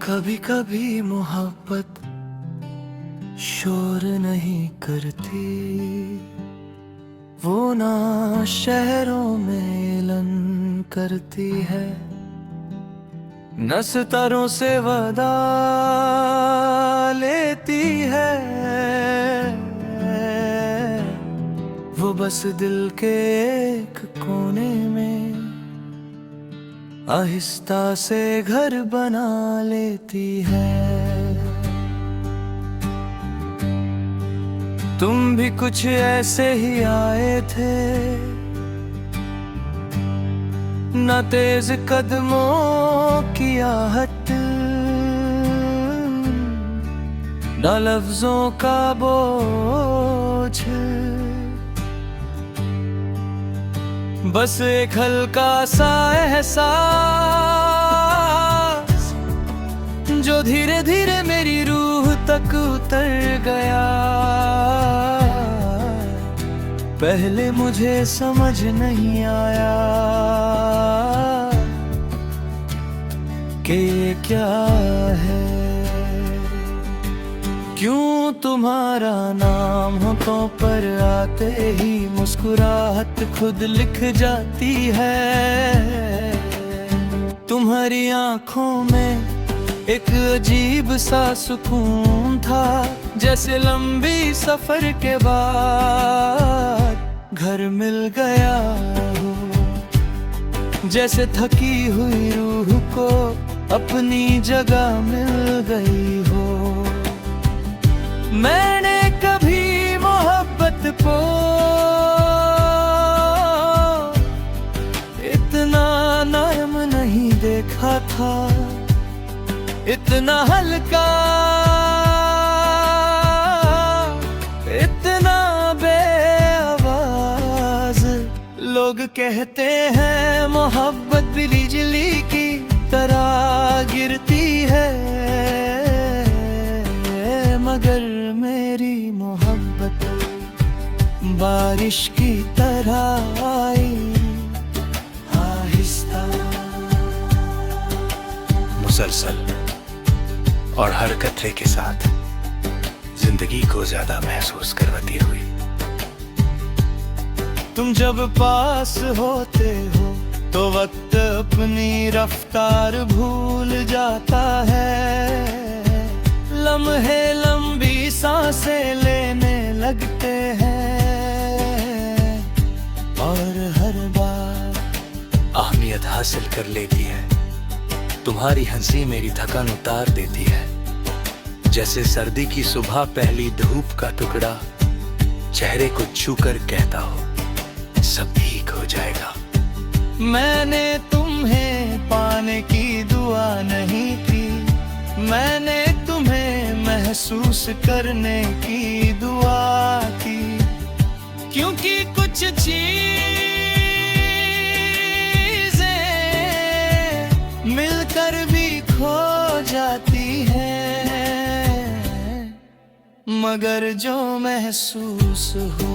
कभी कभी मोहब्बत शोर नहीं करती, वो ना शहरों में ऐलान करती है, न सितारों से वदा लेती है। वो बस दिल के एक कोने में आहिस्ता से घर बना लेती है। तुम भी कुछ ऐसे ही आए थे, न तेज कदमों की आहट, न लफ्जों का बोझ, बस एक हल्का सा एहसास जो धीरे धीरे मेरी रूह तक उतर गया। पहले मुझे समझ नहीं आया कि ये क्या है, क्यों तुम्हारा नाम होठों पर आते ही मुस्कुराहट खुद लिख जाती है। तुम्हारी आंखों में एक अजीब सा सुकून था, जैसे लंबी सफर के बाद घर मिल गया हो, जैसे थकी हुई रूह को अपनी जगह मिल गई हो। मैंने कभी मोहब्बत को इतना नरम नहीं देखा था, इतना हल्का, इतना बेआवाज। लोग कहते हैं मोहब्बत बिजली की तरह गिरती है, मगर मेरी मोहब्बत बारिश की तरह आई, आहिस्ता, मुसलसल और हर कतरे के साथ जिंदगी को ज्यादा महसूस करवाती हुई। तुम जब पास होते हो तो वक्त अपनी रफ्तार भूल जाता है, लम्हे लंबी सांसें लेने लगते हैं, और हर बार अहमियत हासिल कर लेती है। तुम्हारी हंसी मेरी थकान उतार देती है, जैसे सर्दी की सुबह पहली धूप का टुकड़ा चेहरे को छूकर कहता हो सब ठीक हो जाएगा। मैंने तुम्हें पाने की दुआ नहीं की, मैंने तुम्हें महसूस करने की दुआ की, क्योंकि कुछ चीजें मिलकर भी खो जाती हैं, मगर जो महसूस हो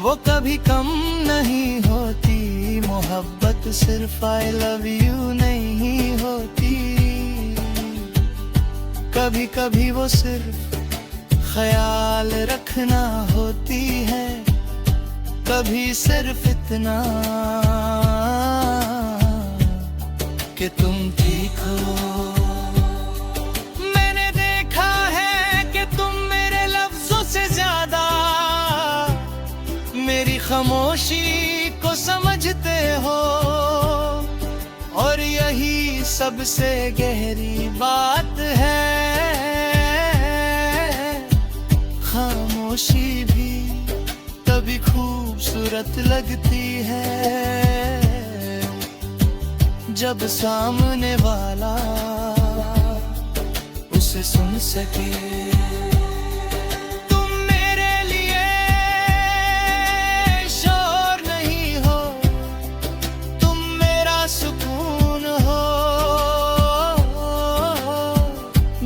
वो कभी कम नहीं होती। मोहब्बत सिर्फ आई लव यू नहीं होती, कभी कभी वो सिर्फ ख्याल रखना होती है, कभी सिर्फ इतना कि तुम ठीक हो। मैंने देखा है कि तुम मेरे लफ्जों से ज्यादा मेरी खामोशी को समझते हो, और यही सबसे गहरी बात है। खामोशी भी तभी खूबसूरत लगती है जब सामने वाला उसे सुन सके।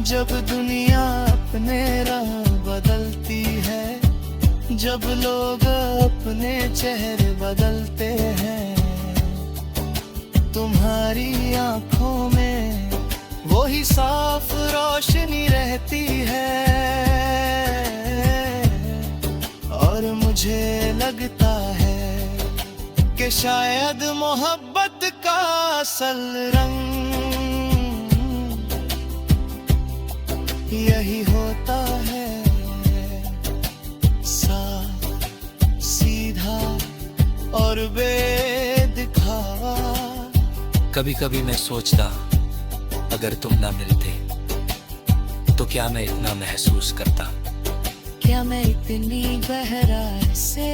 जब दुनिया अपने राह बदलती है, जब लोग अपने चेहरे बदलते हैं, तुम्हारी आंखों में वो ही साफ रोशनी रहती है। और मुझे लगता है कि शायद मोहब्बत का असल रंग यही होता है, साफ सीधा और बेदिखावा। कभी कभी मैं सोचता, अगर तुम ना मिलते तो क्या मैं इतना महसूस करता, क्या मैं इतनी गहराई से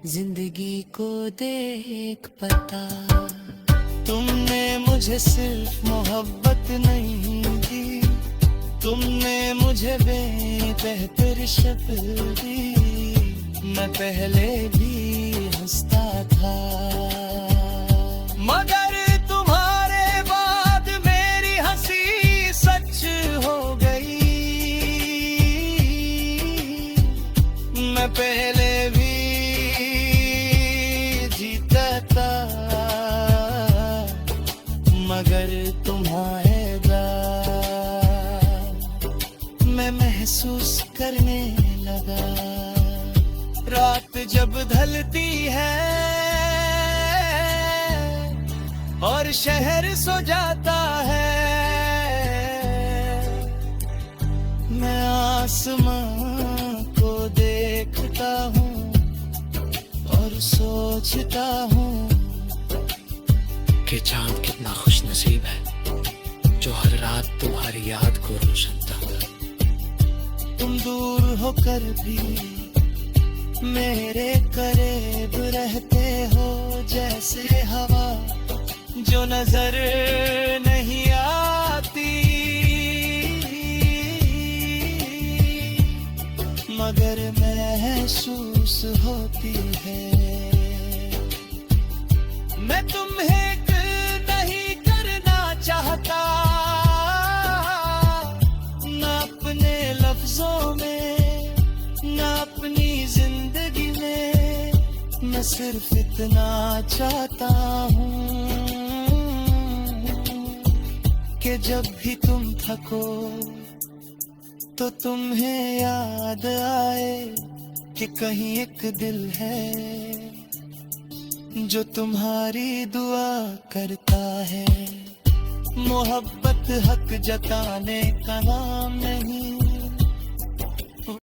जिंदगी को देख पाता। तुमने मुझे सिर्फ मोहब्बत नहीं दी, तुमने मुझे बेहतर शक्ल दी। मैं पहले भी हंसता था, मगर तुम्हारे बाद मेरी हंसी सच हो गई। मैं पहले भी जीता था, मगर तुम्हारे बाद मैं महसूस करने लगा। रात जब ढलती है और शहर सो जाता है, मैं आसमां को देखता हूँ और सोचता हूँ कि चांद कितना खुश नसीब है जो हर रात तुम्हारी याद को रोशन था। तुम दूर होकर भी मेरे करीब रहते हो, जैसे हवा जो नजर नहीं आती, मगर महसूस होती है। मैं तुम्हें नहीं करना चाहता, ना अपने लफ्जों में ना अपनी जिंदगी में। मैं सिर्फ इतना चाहता हूँ कि जब भी तुम थको तो तुम्हें याद आए कि कहीं एक दिल है जो तुम्हारी दुआ करता है। मोहब्बत हक जताने का नाम नहीं,